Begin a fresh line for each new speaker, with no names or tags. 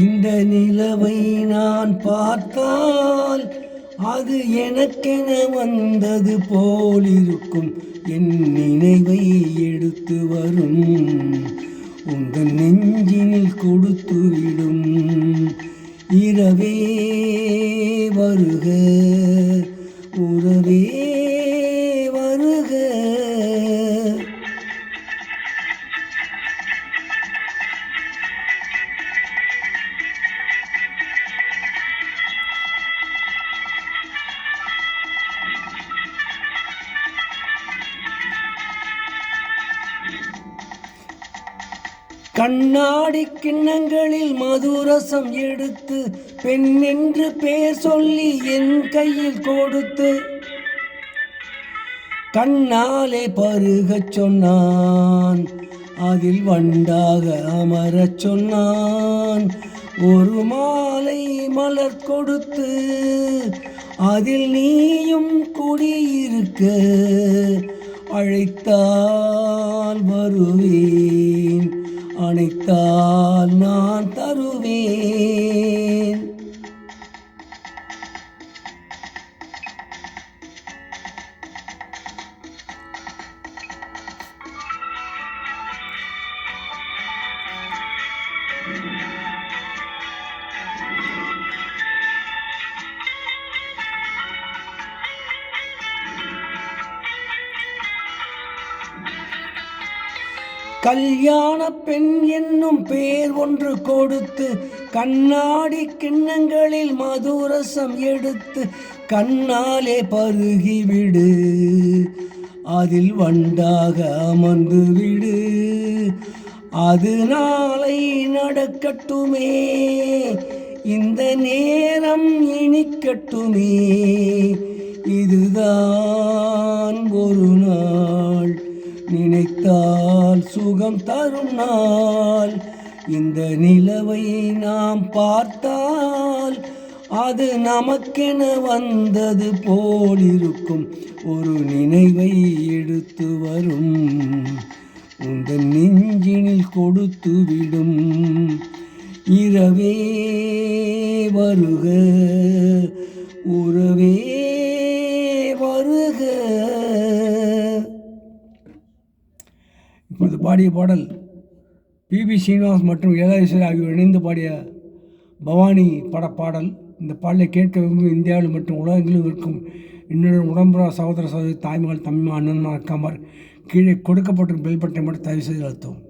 இந்த நிலவை நான் பார்த்தால் அது எனக்கென வந்தது போலிருக்கும். என் நினைவை எடுத்து வரும் உங்கள் நெஞ்சினில் கொடுத்துவிடும். இரவே வருக, உறவே வருக. கண்ணாடி கிண்ணங்களில் மதுரசம் எடுத்து பெண் என்று பெயர் சொல்லி என் கையில் கொடுத்து கண்ணாலே பருகச் சொன்னான். அதில் வண்டாக அமரச் சொன்னான். ஒரு மாலை மலர் கொடுத்து அதில் நீயும் குடியிருக்க அழைத்தால் வருவேன், அணைத்தால் நான் தருவேன். கல்யாண பெண் என்னும் பெயர் ஒன்று கொடுத்து கண்ணாடி கிண்ணங்களில் மதுரசம் எடுத்து கண்ணாலே பருகிவிடு, அதில் வண்டாக அமர்ந்து விடு. அது நாளை நடக்கட்டுமே, இந்த நேரம் இனிக்கட்டுமே. இதுதான் ஒரு நாள், நினைத்தால் சுகம் தரும் நாள். இந்த நிலவை நாம் பார்த்தால் அது நமக்கென வந்தது போலிருக்கும். ஒரு நினைவை எடுத்து வரும் உங்கள் நெஞ்சினில் கொடுத்து விடும். இரவே வருக, உறவே வருக. இப்பொழுது பாடிய பாடல் பி.பி. ஸ்ரீனிவாஸ் மற்றும் இளையராஜா ஆகியோர் இணைந்து பாடிய பவானி படப்பாடல். இந்த பாடலை கேட்க விரும்பும் இந்தியாவில் மற்றும் உலகங்களிலும் இருக்கும் இன்னொரு உடம்புற சகோதர சகோதரி தாய்மகள் தம்மா அண்ணன் மறக்காமல் கீழே கொடுக்கப்பட்ட பெல் பட்டனை மட்டும் தயவு செய்து அழுத்தவும்.